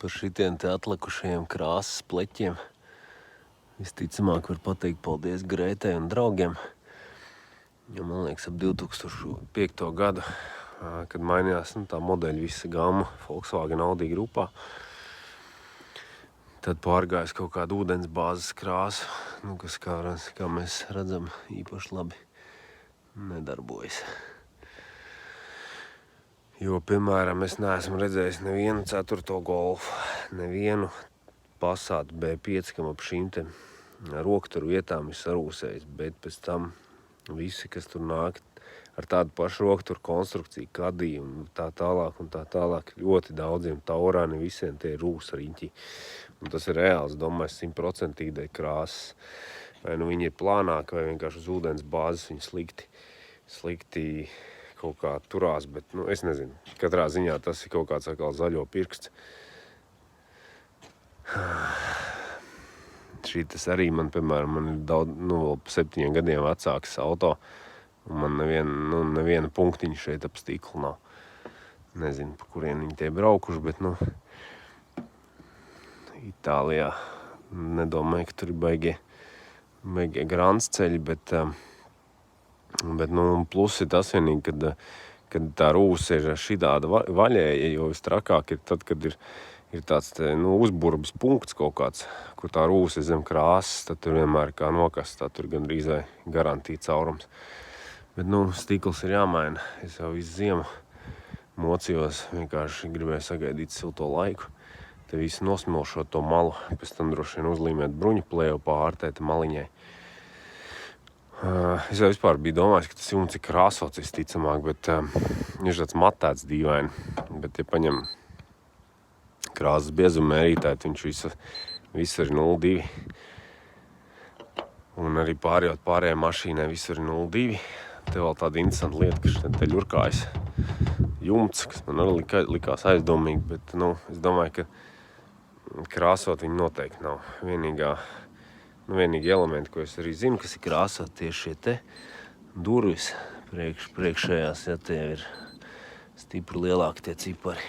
par šitiem te atlikušajiem krāsas pleķiem. Visticamāk var pateikt paldies Grētai un draugiem. Jo man liekas ap 2005. Gadu, kad mainījās tā modeļa visa gama Volkswagen Audi grupā, tad pārgājis kaut kādu ūdens bāzes krāsu, kas, kā mēs redzam, īpaši labi nedarbojas. Jo, piemēram, es neesmu redzējis nevienu 4. Golfu, nevienu Passat B5, kam ap šīm te rokturu vietām ir sarūsējis, bet pēc tam visi, kas tur nāk ar tādu pašu rokturu konstrukciju, kadī un tā tālāk, ļoti daudziem taurāni visiem tie rūs riņķi. Un tas ir reāls, domāju, 100% krāsas. Vai nu viņi ir plānāki, vai vienkārši uz ūdens bāzes viņi slikti kaut kā turās, bet, es nezinu. Katrā ziņā tas ir kaut kāds atkal zaļo pirksts. Šitas arī man, piemēram, man ir daudz, vēl 7 gadiem vecāks auto, un man neviena punktiņa šeit ap stiklu nav. Nezinu, pa kurien viņi tie braukuši, bet, Itālijā nedomāju, ka tur ir baigie grāns ceļi, bet plus ir tas vienīgi, kad tā rūsa ir šitāda vaļēja, jo vistrakāk ir tad, kad ir tāds uzburbs punkts kaut kāds, kur tā rūsa ir zem krāsas, tad tur vienmēr kā nokast, tā tur gandrīz vai garantija caurums. Bet, stikls ir jāmaina. Es jau visu ziemu mocījos, vienkārši gribēju sagaidīt silto laiku. Te visi nosmilšot to malu, pēc tam droši vien uzlīmēt bruņu pleju pārtēt maliņai. Es jau vispār biju domājis, ka tas jumts ir krāsots visticamāk, bet ir tāds matēts dīvaini. Bet, ja paņem krāsas biezuma mērītāji, viņš visur ir 0,2. Un arī pārējai mašīnai visur ir 0,2. Te vēl tāda interesanta lieta, ka te ļurkājas jumts, kas man arī likās aizdomīgi, bet, es domāju, ka krāsot viņi noteikti nav. Vienīgi elementi, ko es arī zinu, kas ir krāsot, tieši šie te durvis priekšējās, ja tie ir stipri lielāki tie cipari.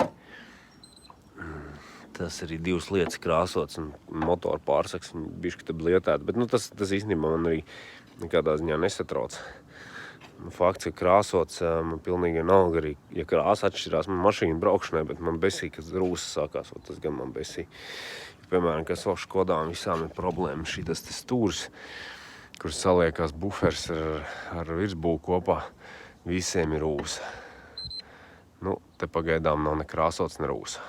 Tas arī 2 lietas krāsots un motoru pārsaks, viņi bišķi te blietēti, bet, tas īstenībā man arī nekādā ziņā nesatrauc. Fakts, ka krāsots man pilnīgi vienalga arī, ja krāsa atšķirās man mašīnu braukšanai, bet man besī, kad rūsa sākās, tas gan man besī. Piemēram, kas vēl Škodām visām ir problēma, šitas te stūrs, kur saliekās bufers ar virsbūvu kopā, visiem ir rūsa. Te pagaidām nav ne krāsots, ne rūsa.